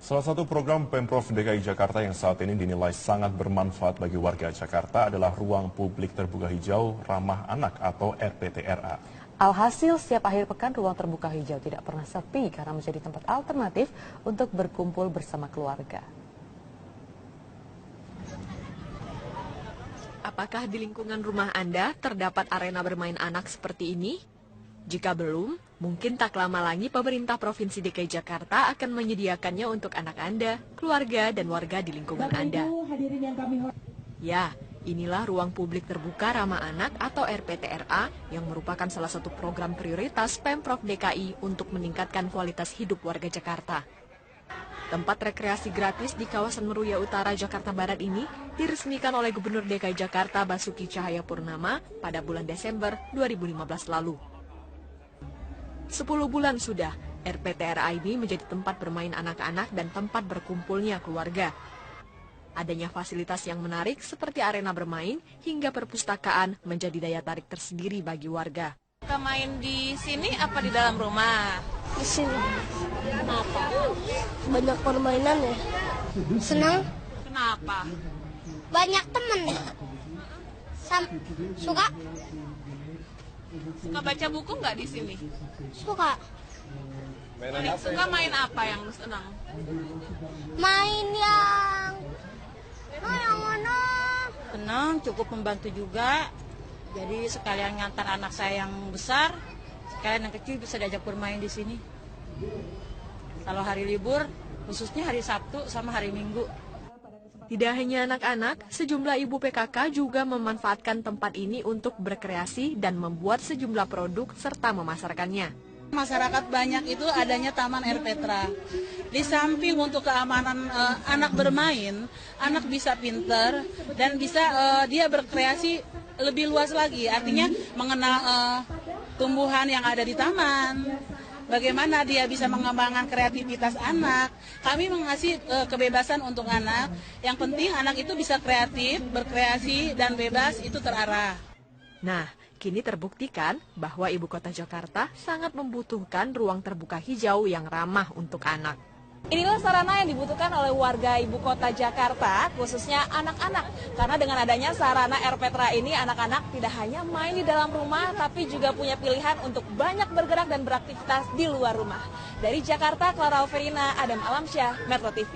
Salah satu program Pemprov DKI Jakarta yang saat ini dinilai sangat bermanfaat bagi warga Jakarta adalah Ruang Publik Terbuka Hijau Ramah Anak atau RPTRA. Alhasil, setiap akhir pekan ruang terbuka hijau tidak pernah sepi karena menjadi tempat alternatif untuk berkumpul bersama keluarga. Apakah di lingkungan rumah Anda terdapat arena bermain anak seperti ini? Jika belum, mungkin tak lama lagi pemerintah Provinsi DKI Jakarta akan menyediakannya untuk anak Anda, keluarga, dan warga di lingkungan Anda. Ya, inilah Ruang Publik Terbuka Ramah Anak atau RPTRA yang merupakan salah satu program prioritas Pemprov DKI untuk meningkatkan kualitas hidup warga Jakarta. Tempat rekreasi gratis di kawasan Meruya Utara, Jakarta Barat ini diresmikan oleh Gubernur DKI Jakarta Basuki Cahayapurnama pada bulan Desember 2015 lalu. 10 bulan sudah, RPTRA ini menjadi tempat bermain anak-anak dan tempat berkumpulnya keluarga. Adanya fasilitas yang menarik seperti arena bermain hingga perpustakaan menjadi daya tarik tersendiri bagi warga. Kita main di sini apa di dalam rumah? Di sini. Kenapa? Banyak permainan ya. Senang. Kenapa? Banyak temen. Suka. Suka baca buku nggak di sini? Suka. Suka main apa yang lu senang? Main yang mana? Senang, cukup membantu juga. Jadi sekalian ngantar anak saya yang besar, sekalian yang kecil bisa diajak bermain di sini. Kalau hari libur, khususnya hari Sabtu sama hari Minggu. Tidak hanya anak-anak, sejumlah ibu PKK juga memanfaatkan tempat ini untuk berkreasi dan membuat sejumlah produk serta memasarkannya. Masyarakat banyak itu adanya Taman RPTRA. Di samping untuk keamanan anak bermain, anak bisa pinter dan bisa dia berkreasi lebih luas lagi. Artinya mengenal tumbuhan yang ada di taman. Bagaimana dia bisa mengembangkan kreativitas anak. Kami mengasih kebebasan untuk anak. Yang penting anak itu bisa kreatif, berkreasi, dan bebas, itu terarah. Nah, kini terbuktikan bahwa ibu kota Jakarta sangat membutuhkan ruang terbuka hijau yang ramah untuk anak. Inilah sarana yang dibutuhkan oleh warga ibu kota Jakarta, khususnya anak-anak. Karena dengan adanya sarana RPTRA ini, anak-anak tidak hanya main di dalam rumah, tapi juga punya pilihan untuk banyak bergerak dan beraktivitas di luar rumah. Dari Jakarta, Clara Alverina, Adam Alamsyah, Metro TV.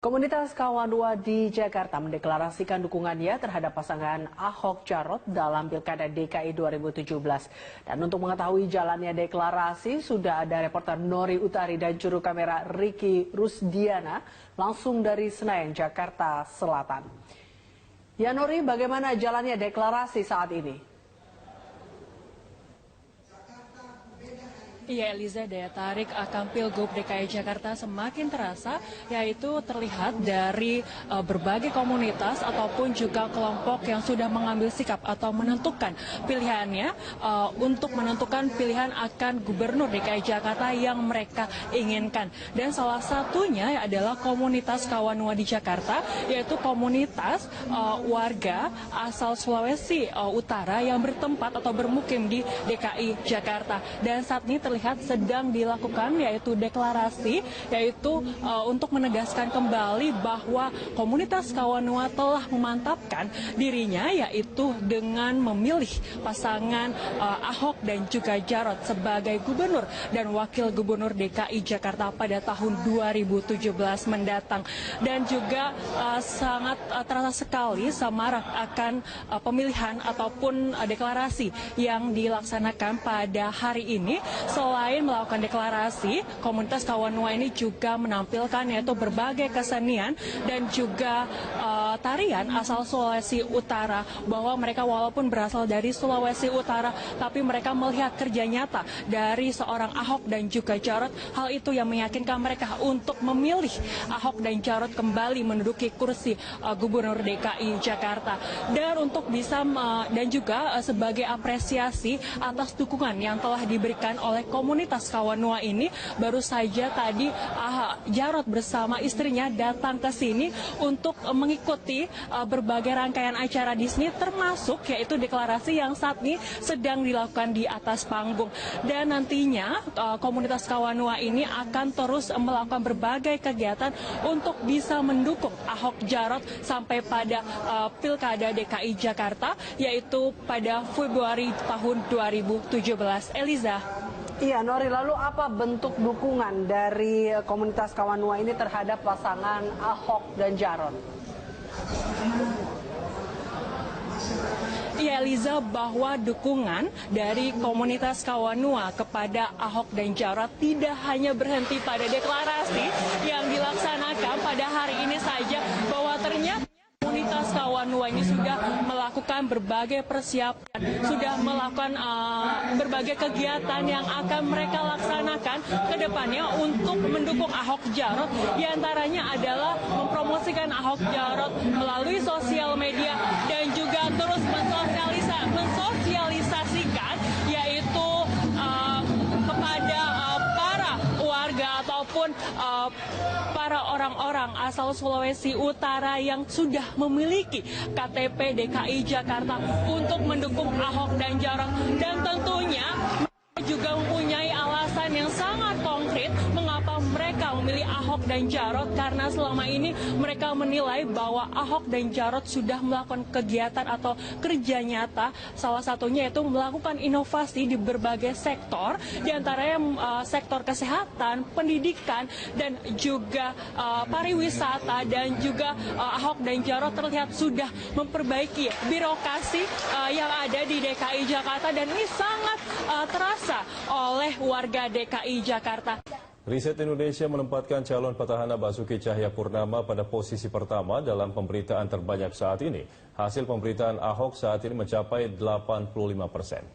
Komunitas Kawanua di Jakarta mendeklarasikan dukungannya terhadap pasangan Ahok Jarot dalam Pilkada DKI 2017. Dan untuk mengetahui jalannya deklarasi, sudah ada reporter Nori Utari dan juru kamera Ricky Rusdiana langsung dari Senayan, Jakarta Selatan. Ya Nori, bagaimana jalannya deklarasi saat ini? Iya Eliza, daya tarik akan Pilgub DKI Jakarta semakin terasa, yaitu terlihat dari berbagai komunitas ataupun juga kelompok yang sudah mengambil sikap atau menentukan pilihannya untuk menentukan pilihan akan Gubernur DKI Jakarta yang mereka inginkan. Dan salah satunya adalah komunitas Kawanua di Jakarta, yaitu komunitas warga asal Sulawesi Utara yang bertempat atau bermukim di DKI Jakarta. Dan saat ini terlihat sedang dilakukan yaitu deklarasi, yaitu untuk menegaskan kembali bahwa komunitas Kawanua telah memantapkan dirinya, yaitu dengan memilih pasangan Ahok dan juga Jarot sebagai gubernur dan wakil gubernur DKI Jakarta pada tahun 2017 mendatang. Dan juga sangat terasa sekali semarak akan pemilihan ataupun deklarasi yang dilaksanakan pada hari ini. Selain melakukan deklarasi, komunitas Kawanua ini juga menampilkan yaitu berbagai kesenian dan juga tarian asal Sulawesi Utara, bahwa mereka walaupun berasal dari Sulawesi Utara, tapi mereka melihat kerja nyata dari seorang Ahok dan juga Jarot. Hal itu yang meyakinkan mereka untuk memilih Ahok dan Jarot kembali menduduki kursi Gubernur DKI Jakarta. Dan untuk bisa dan juga sebagai apresiasi atas dukungan yang telah diberikan oleh komunitas Kawanua ini, baru saja tadi Jarot bersama istrinya datang ke sini untuk mengikuti mengikuti berbagai rangkaian acara di sini, termasuk yaitu deklarasi yang saat ini sedang dilakukan di atas panggung. Dan nantinya komunitas Kawanua ini akan terus melakukan berbagai kegiatan untuk bisa mendukung Ahok Jarot sampai pada Pilkada DKI Jakarta, yaitu pada Februari tahun 2017. Eliza. Iya, Nori, lalu apa bentuk dukungan dari komunitas Kawanua ini terhadap pasangan Ahok dan Jarot? Ya, Eliza, bahwa dukungan dari komunitas Kawanua kepada Ahok dan Jarot tidak hanya berhenti pada deklarasi yang dilaksanakan pada hari ini saja, bahwa ternyata komunitas Kawanua ini sudah melakukan berbagai persiapan, sudah melakukan berbagai kegiatan yang akan mereka laksanakan ke depannya untuk mendukung Ahok Jarot. Di antaranya adalah mempromosikan Ahok Jarot melalui sosial media dan juga terus mensosialisasikan yaitu kepada para warga ataupun para orang-orang asal Sulawesi Utara yang sudah memiliki KTP DKI Jakarta untuk mendukung Ahok dan Jarot. Dan tentunya mereka juga mempunyai alasan yang sangat konkret mengapa mereka memilih Ahok dan Jarot, karena selama ini mereka menilai bahwa Ahok dan Jarot sudah melakukan kegiatan atau kerja nyata, salah satunya yaitu melakukan inovasi di berbagai sektor, diantaranya sektor kesehatan, pendidikan, dan juga pariwisata. Dan juga Ahok dan Jarot terlihat sudah memperbaiki birokrasi yang ada di DKI Jakarta, dan ini sangat terasa oleh warga DKI Jakarta. Riset Indonesia menempatkan calon petahana Basuki Cahayapurnama pada posisi pertama dalam pemberitaan terbanyak saat ini. Hasil pemberitaan Ahok saat ini mencapai 85%.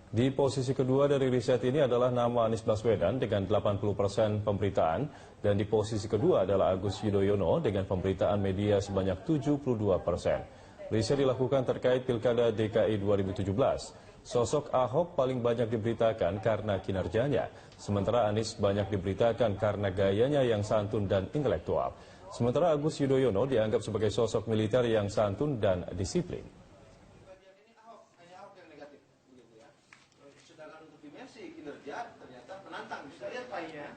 Di posisi kedua dari riset ini adalah nama Anies Baswedan dengan 80% pemberitaan, dan di posisi kedua adalah Agus Yudhoyono dengan pemberitaan media sebanyak 72%. Riset dilakukan terkait Pilkada DKI 2017. Sosok Ahok paling banyak diberitakan karena kinerjanya, sementara Anies banyak diberitakan karena gayanya yang santun dan intelektual. Sementara Agus Yudhoyono dianggap sebagai sosok militer yang santun dan disiplin. Sedangkan untuk dimensi kinerja ternyata penantang. Bisa lihat pahinya.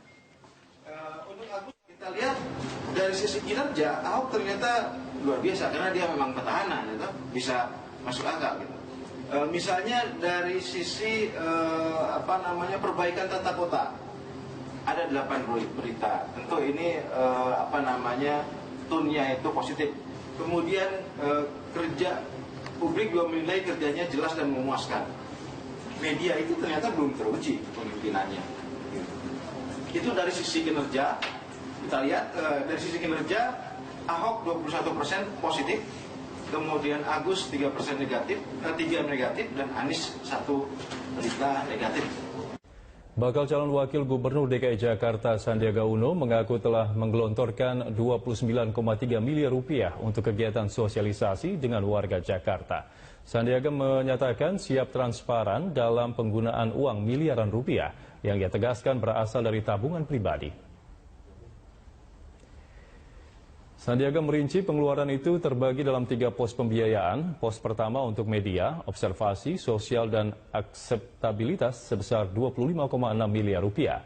Untuk Agus kita lihat dari sisi kinerja Ahok ternyata luar biasa karena dia memang petahana, gitu, bisa masuk akal. Gitu. Misalnya dari sisi perbaikan tata kota ada 8 berita. Tentu ini tone-nya itu positif. Kemudian kerja publik juga menilai kerjanya jelas dan memuaskan. Media itu ternyata belum teruji kepemimpinannya. Itu dari sisi kinerja. Kita lihat dari sisi kinerja Ahok 21% positif. Kemudian Agus 3% negatif, 3 negatif, dan Anies 1 berita negatif. Bakal calon wakil gubernur DKI Jakarta Sandiaga Uno mengaku telah menggelontorkan 29,3 miliar rupiah untuk kegiatan sosialisasi dengan warga Jakarta. Sandiaga menyatakan siap transparan dalam penggunaan uang miliaran rupiah yang ia tegaskan berasal dari tabungan pribadi. Sandiaga merinci pengeluaran itu terbagi dalam 3 pos pembiayaan. Pos pertama untuk media, observasi, sosial, dan akseptabilitas sebesar 25,6 miliar rupiah.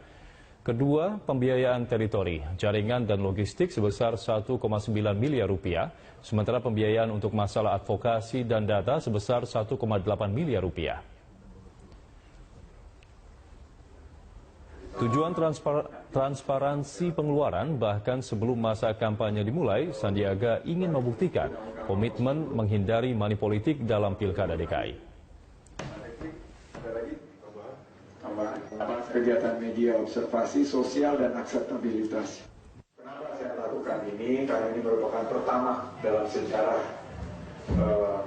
Kedua, pembiayaan teritori, jaringan, dan logistik sebesar 1,9 miliar rupiah. Sementara pembiayaan untuk masalah advokasi dan data sebesar 1,8 miliar rupiah. Tujuan transparansi pengeluaran bahkan sebelum masa kampanye dimulai, Sandiaga ingin membuktikan komitmen menghindari money politik dalam Pilkada DKI. Kegiatan media, observasi, sosial, dan akseptabilitas. Kenapa saya lakukan ini? Karena ini merupakan pertama dalam sejarah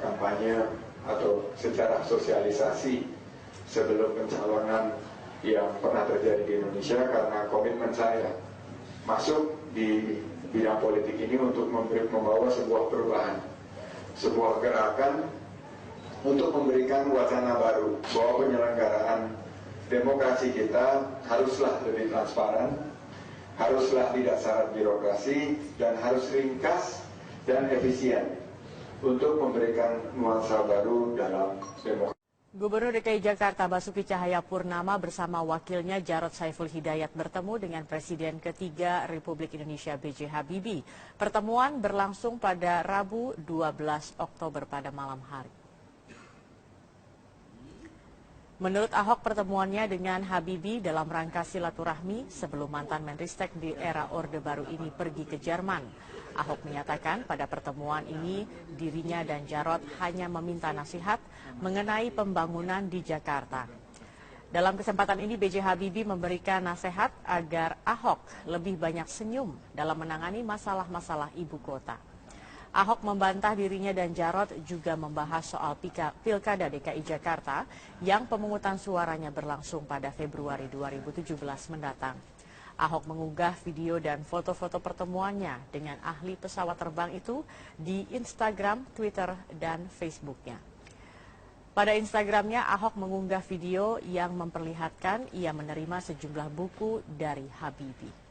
kampanye atau sejarah sosialisasi sebelum pencalonan yang pernah terjadi di Indonesia, karena komitmen saya masuk di bidang politik ini untuk membawa sebuah perubahan, sebuah gerakan untuk memberikan wacana baru bahwa penyelenggaraan demokrasi kita haruslah lebih transparan, haruslah tidak syarat birokrasi, dan harus ringkas dan efisien untuk memberikan nuansa baru dalam demokrasi. Gubernur DKI Jakarta Basuki Cahayapurnama bersama wakilnya Jarod Saiful Hidayat bertemu dengan Presiden ketiga Republik Indonesia B.J. Habibie. Pertemuan berlangsung pada Rabu 12 Oktober pada malam hari. Menurut Ahok, pertemuannya dengan Habibie dalam rangka silaturahmi sebelum mantan Menristek di era Orde Baru ini pergi ke Jerman. Ahok menyatakan pada pertemuan ini dirinya dan Jarod hanya meminta nasihat mengenai pembangunan di Jakarta. Dalam kesempatan ini B.J. Habibie memberikan nasihat agar Ahok lebih banyak senyum dalam menangani masalah-masalah ibu kota. Ahok membantah dirinya dan Jarod juga membahas soal Pilkada DKI Jakarta yang pemungutan suaranya berlangsung pada Februari 2017 mendatang. Ahok mengunggah video dan foto-foto pertemuannya dengan ahli pesawat terbang itu di Instagram, Twitter, dan Facebooknya. Pada Instagramnya, Ahok mengunggah video yang memperlihatkan ia menerima sejumlah buku dari Habibie.